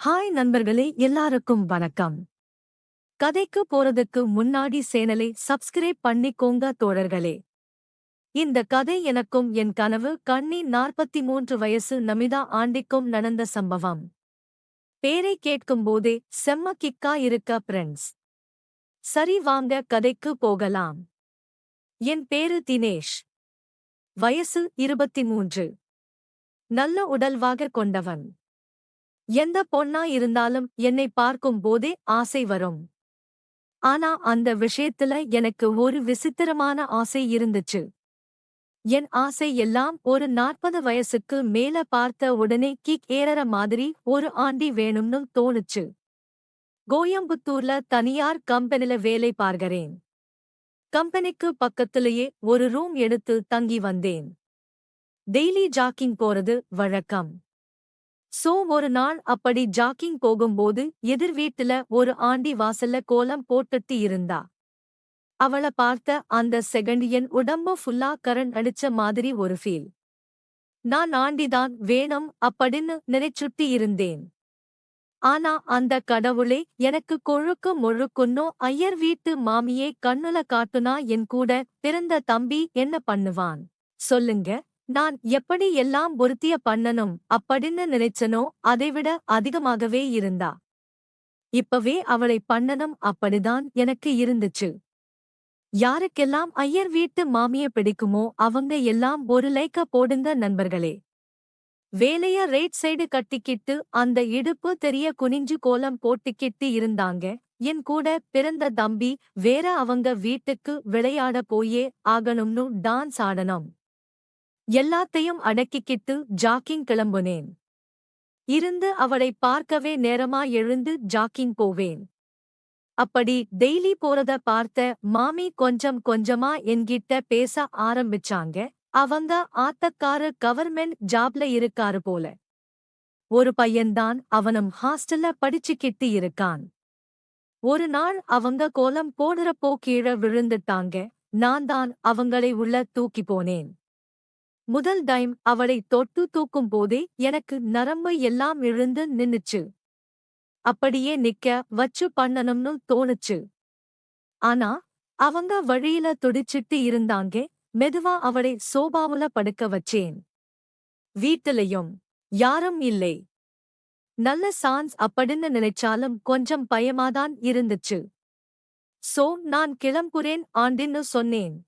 Hi நண்பர்களே, எல்லாருக்கும் வணக்கம். கதைக்கு போறதுக்கு முன்னாடி சேனலை சப்ஸ்கிரைப் பண்ணிக்கோங்க தோழர்களே. இந்த கதை எனக்கும் என் கனவு கண்ணி 43 வயசு நமிதா ஆண்டிக்கும் நடந்த சம்பவம். பேரை கேட்கும்போதே செம்ம கிக்கா இருக்க ஃப்ரெண்ட்ஸ். சரி, வாங்க கதைக்கு போகலாம். என் பேரு தினேஷ். வயசு 23. நல்ல உடல்வாக கொண்டவன். எந்த பொண்ணா இருந்தாலும் என்னை பார்க்கும் போதே ஆசை வரும். ஆனா அந்த விஷயத்துல எனக்கு ஒரு விசித்திரமான ஆசை இருந்துச்சு. என் ஆசை எல்லாம் ஒரு 40 வயசுக்கு மேல பார்த்த உடனே கிக் ஏறற மாதிரி ஒரு ஆண்டி வேணும்னு தோணுச்சு. கோயம்புத்தூர்ல தனியார் கம்பெனில வேலை பார்க்கறேன். கம்பெனிக்கு பக்கத்திலேயே ஒரு ரூம் எடுத்து தங்கி வந்தேன். டெய்லி ஜாக்கிங் போறது வழக்கம். ஒரு நாள் அப்படி ஜாக்கிங் போகும்போது எதிர் வீட்டுல ஒரு ஆண்டி வாசல்ல கோலம் போட்டுட்டு இருந்தா. அவள பார்த்த அந்த செகண்ட் என் உடம்பு ஃபுல்லா கரண்ட் அடிச்ச மாதிரி ஒரு ஃபீல். நான் ஆண்டிதான் வேணும் அப்படின்னு நினைச்சுட்டு இருந்தேன். ஆனா அந்த கடவுளே எனக்கு கொழுக்கு முழுக்குன்னு ஐயர் வீட்டு மாமியே கண்ணுல காட்டுனா என் கூட பிறந்த தம்பி என்ன பண்ணுவான் சொல்லுங்க. நான் எப்படி எல்லாம் பொருத்திய பண்ணணும் அப்படின்னு நினைச்சனோ அதைவிட அதிகமாகவே இருந்தா. இப்பவே அவளை பண்ணணும் அப்படிதான் எனக்கு இருந்துச்சு. யாருக்கெல்லாம் ஐயர் வீட்டு மாமிய பிடிக்குமோ அவங்க எல்லாம் ஒரு லைக்க போடுங்க நண்பர்களே. வேலைய ரைட் சைடு கட்டிக்கிட்டு அந்த இடுப்பு தெரிய குனிஞ்சு கோலம் போட்டுக்கிட்டு இருந்தாங்க என் கூட பிறந்த தம்பி. வேற அவங்க வீட்டுக்கு விளையாட போயே ஆகணும்னு டான்ஸ் ஆடணும். எல்லாத்தையும் அடக்கிக்கிட்டு ஜாக்கிங் கிளம்புனேன். இருந்து அவளை பார்க்கவே நேரமா எழுந்து ஜாக்கிங் போவேன். அப்படி டெய்லி போறத பார்த்த மாமி கொஞ்சம் கொஞ்சமா என்கிட்ட பேச ஆரம்பிச்சாங்க. அவங்க ஆத்தக்காரு கவர்மெண்ட் ஜாப்ல இருக்காரு போல. ஒரு பையன்தான், அவனும் ஹாஸ்டல்ல படிச்சுக்கிட்டு இருக்கான். ஒரு நாள் அவங்க கோலம் போடுறப்போ கீழே விழுந்துட்டாங்க. நான் தான் அவங்களை உள்ள தூக்கி போனேன். முதல் டைம் அவளை தொட்டு தூக்கும் போதே எனக்கு நரம்பு எல்லாம் இழுந்து நின்னுச்சு. அப்படியே நிக்க வச்சு பண்ணணும்னு தோணுச்சு. ஆனா அவங்க வழியில துடிச்சிட்டு இருந்தாங்க. மெதுவா அவளை சோபாவுல படுக்க வச்சேன். வீட்டிலையும் யாரும் இல்லை. நல்ல சான்ஸ் அப்படின்னு நினைச்சாலும் கொஞ்சம் பயமாதான் இருந்துச்சு. நான் கிளம்புறேன் ஆண்டின்னு சொன்னேன்.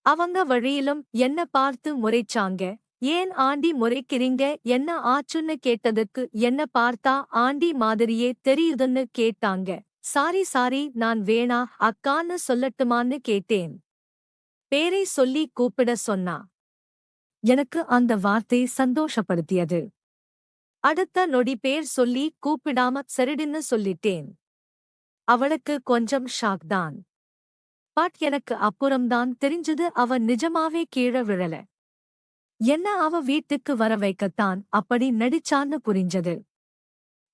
அவங்க வழியிலும் என்ன பார்த்து முறைச்சாங்க. ஏன் ஆண்டி முறைக்கிறீங்க, என்ன ஆச்சுன்னு கேட்டதுக்கு என்ன பார்த்தா ஆண்டி மாதிரியே தெரியுதுன்னு கேட்டாங்க. சாரி நான் வேணா அக்கான்னு சொல்லட்டுமான்னு கேட்டேன். பேரை சொல்லி கூப்பிட சொன்னா. எனக்கு அந்த வார்த்தை சந்தோஷப்படுத்தியது. அடுத்த நொடி பேர் சொல்லி கூப்பிடாம சரிடின்னு சொல்லிட்டேன். அவளுக்கு கொஞ்சம் ஷாக் தான். பட் எனக்கு அப்புறம்தான் தெரிஞ்சது அவ நிஜமாவே கீழே விழல. என்ன அவ வீட்டுக்கு வர வைக்கத்தான் அப்படி நடிச்சான்னு புரிஞ்சது.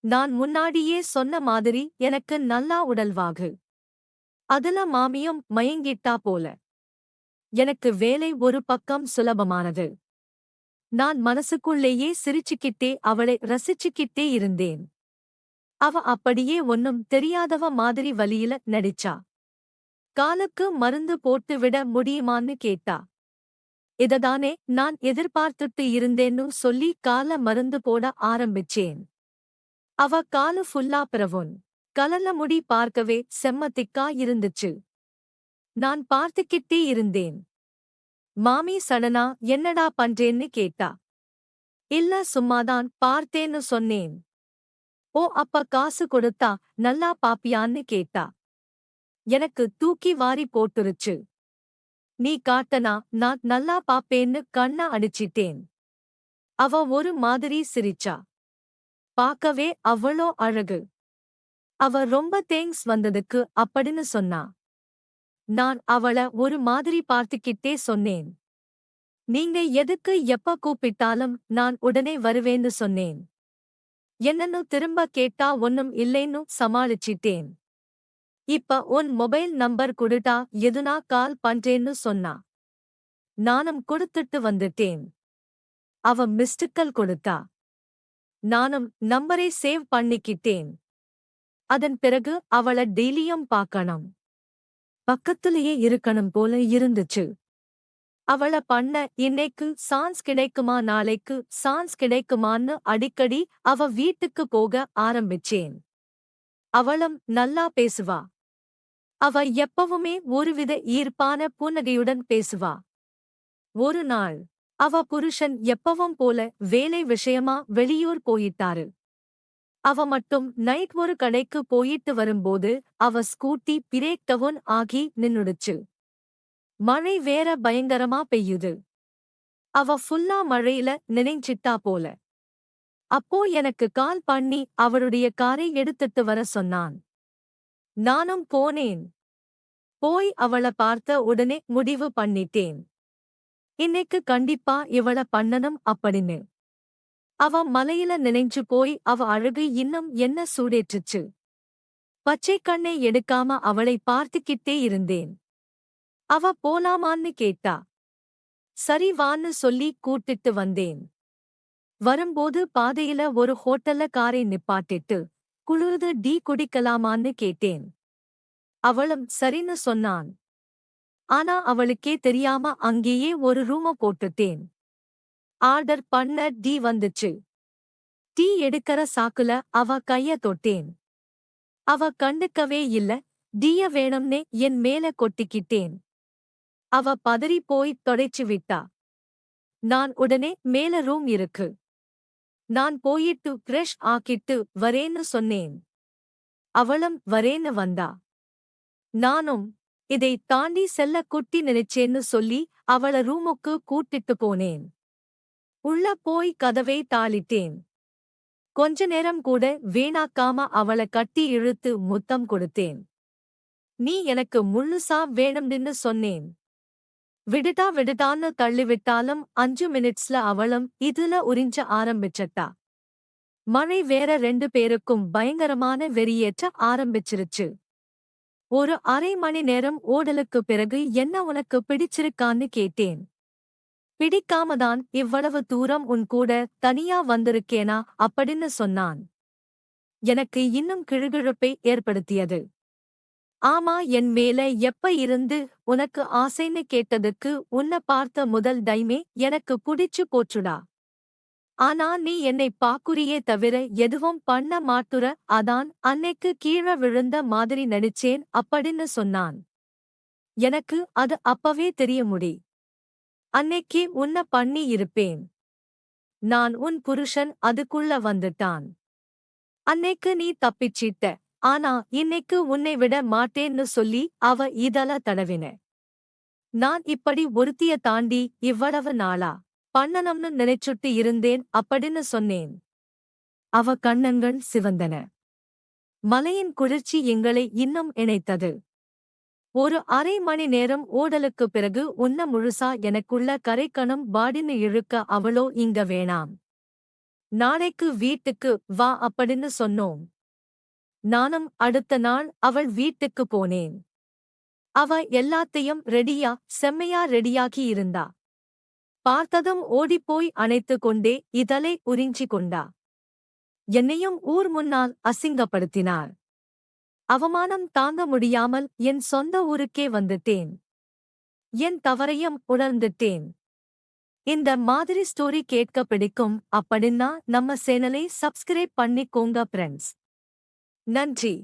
நான் முன்னாடியே சொன்ன மாதிரி எனக்கு நல்லா உடல்வாகு. அதுல மாமியும் மயங்கிட்டா போல. எனக்கு வேலை ஒரு பக்கம் சுலபமானது. நான் மனசுக்குள்ளேயே சிரிச்சுக்கிட்டே அவளை ரசிச்சுக்கிட்டே இருந்தேன். அவ அப்படியே ஒன்னும் தெரியாதவ மாதிரி வலியில நடிச்சா. காலுக்கு மருந்து போட்டு விட முடியுமான்னு கேட்டா. இததானே நான் எதிர்பார்த்துட்டு இருந்தேன்னு சொல்லி கால மருந்து போட ஆரம்பிச்சேன். அவ காலு ஃபுல்லா பிரவுன் கலர்ல முடி பார்க்கவே செம்ம திக்கா இருந்துச்சு. நான் பார்த்துக்கிட்டே இருந்தேன். மாமி சடனா என்னடா பண்றேன்னு கேட்டா. இல்ல சும்மாதான் பார்த்தேன்னு சொன்னேன். ஓ, அப்ப காசு கொடுத்தா நல்லா பாப்பியான்னு கேட்டா. எனக்கு தூக்கி வாரி போட்டுருச்சு. நீ காட்டனா நான் நல்லா பாப்பேன்னு கண்ண அடிச்சிட்டேன். அவ ஒரு மாதிரி சிரிச்சா. பார்க்கவே அவ்வளோ அழகு. அவ ரொம்ப தேங்க்ஸ் வந்ததுக்கு அப்படின்னு சொன்னா. நான் அவள ஒரு மாதிரி பார்த்துக்கிட்டே சொன்னேன். நீங்க எதுக்கு எப்ப கூப்பிட்டாலும் நான் உடனே வருவேன்னு சொன்னேன். என்னன்னு திரும்ப கேட்டா ஒன்னும் இல்லைன்னு சமாளிச்சிட்டேன். இப்ப உன் மொபைல் நம்பர் குடுட்டா எதுனா கால் பண்றேன்னு சொன்னா. நானும் கொடுத்துட்டு வந்துட்டேன். அவ மிஸ்டுக்கல் கொடுத்தா. நானும் நம்பரை சேவ் பண்ணிக்கிட்டேன். அதன் பிறகு அவள டெய்லியும் பார்க்கணும். பக்கத்திலேயே இருக்கணும் போல இருந்துச்சு. அவள பண்ண இன்னைக்கு சான்ஸ் கிடைக்குமா நாளைக்கு சான்ஸ் கிடைக்குமான்னு அடிக்கடி அவ வீட்டுக்கு போக ஆரம்பிச்சேன். அவளும் நல்லா பேசுவா. அவ எப்பவுமே ஒருவித ஈர்ப்பான புன்னகையுடன் பேசுவா. ஒரு நாள் அவ புருஷன் எப்பவும் போல வேலை விஷயமா வெளியூர் போயிட்டாரு. அவ மட்டும் நைட் ஒரு கடைக்கு போயிட்டு வரும்போது அவ ஸ்கூட்டி பிரேக் டவுன் ஆகி நின்னுடுச்சு. மழை வேற பயங்கரமா பெய்யுது. அவ ஃபுல்லா மழையில நினைஞ்சிட்டா போல. அப்போ எனக்கு கால் பண்ணி அவளுடைய காரை எடுத்துட்டு வர சொன்னான். நானும் போனேன். போய் அவள பார்த்த உடனே முடிவு பண்ணிட்டேன். இன்னைக்கு கண்டிப்பா இவள பண்ணணும் அப்படின்னு. அவ மலையில நினைஞ்சு போய் அவ அழகு இன்னும் என்ன சூடேற்றுச்சு. பச்சை கண்ணை எடுக்காம அவளை பார்த்துக்கிட்டே இருந்தேன். அவ போலாமான்னு கேட்டா. சரி வான்னு சொல்லி கூட்டிட்டு வந்தேன். வரும்போது பாதையில ஒரு ஹோட்டல்ல காரை நிப்பாட்டிட்டு குளிருது டீ குடிக்கலாமான்னு கேட்டேன். அவளும் சரின்னு சொன்னான். ஆனா அவளுக்கே தெரியாம அங்கேயே ஒரு ரூம போட்டுட்டேன். ஆர்டர் பண்ண டீ வந்துச்சு. டீ எடுக்கற சாக்குல அவ கைய தொட்டேன். அவ கண்டுக்கவே இல்ல. டீய வேணும்னே என் மேல கொட்டிக்கிட்டேன். அவ பதறி போய் தொடைச்சு விட்டா. நான் உடனே மேல ரூம் இருக்கு. நான் போயிட்டு ஃப்ரெஷ் ஆக்கிட்டு வரேன்னு சொன்னேன். அவளும் வரேன்னு வந்தா. நானும் இதை தாண்டி செல்ல குட்டி நினைச்சேன்னு சொல்லி அவள ரூமுக்கு கூட்டிட்டு போனேன். உள்ள போய் கதவை தாளிட்டேன். கொஞ்ச நேரம் கூட வீணாக்காம அவள கட்டி இழுத்து முத்தம் கொடுத்தேன். நீ எனக்கு முழுசா வேணும்னு சொன்னேன். விடுடான்னு தள்ளிவிட்டாலும் 5 மினிட்ஸ்ல அவளும் இதுல உறிஞ்ச ஆரம்பிச்சட்டா. மழை வேற 2 பேருக்கும் பயங்கரமான வெறியேற்ற ஆரம்பிச்சிருச்சு. ஒரு அரை மணி நேரம் ஓடலுக்கு பிறகு என்ன உனக்கு பிடிச்சிருக்கான்னு கேட்டேன். பிடிக்காமதான் இவ்வளவு தூரம் உன் கூட தனியா வந்திருக்கேனா அப்படின்னு சொன்னான். எனக்கு இன்னும் கிழுகிழுப்பை ஏற்படுத்தியது. ஆமா என் மேல எப்ப இருந்து உனக்கு ஆசைன்னு கேட்டதுக்கு உன்னை பார்த்த முதல் டைமே எனக்கு புடிச்சு போச்சுடா. ஆனா நீ என்னை பாக்குறியே தவிர எதுவும் பண்ண மாட்டுற அதான் அன்னைக்கு கீழ விழுந்த மாதிரி நடிச்சேன் அப்படின்னு சொன்னான். எனக்கு அது அப்பவே தெரிய முடி. அன்னைக்கே உன்ன பண்ணி இருப்பேன். நான் உன் புருஷன் அதுக்குள்ள வந்துட்டான். அன்னைக்கு நீ தப்பிச்சிட்ட. ஆனா இன்னைக்கு உன்னை விட மாட்டேன்னு சொல்லி அவ இதழ தடவின. நான் இப்படி ஒருத்திய தாண்டி இவ்வளவு நாளா பண்ணணும்னு நினைச்சுட்டு இருந்தேன் அப்படின்னு சொன்னேன். அவ கண்ணங்கள் சிவந்தன. மலையின் குளிர்ச்சி எங்களை இன்னும் இணைத்தது. ஒரு அரை மணி நேரம் ஓடலுக்கு பிறகு உன்ன முழுசா எனக்குள்ள கரைக்கணும் பாடின்னு இழுக்க அவளோ இங்க வேணாம். நாளைக்கு வீட்டுக்கு வா அப்படின்னு சொன்னோம். நானும் அடுத்த நாள் அவள் வீட்டுக்கு போனேன். அவ எல்லாத்தையும் செம்மையா ரெடியாகி இருந்தா. பார்த்ததும் ஓடிப்போய் அணைத்து கொண்டே இதழை உறிஞ்சி கொண்டா. என்னையும் ஊர் முன்னால் அசிங்கப்படுத்தினார். அவமானம் தாங்க முடியாமல் என் சொந்த ஊருக்கே வந்துட்டேன். என் தவறையும் உணர்ந்துட்டேன். இந்த மாதிரி ஸ்டோரி கேட்க பிடிக்கும் அப்படின்னா நம்ம சேனலை சப்ஸ்கிரைப் பண்ணிக்கோங்க ஃப்ரெண்ட்ஸ். நன்றி.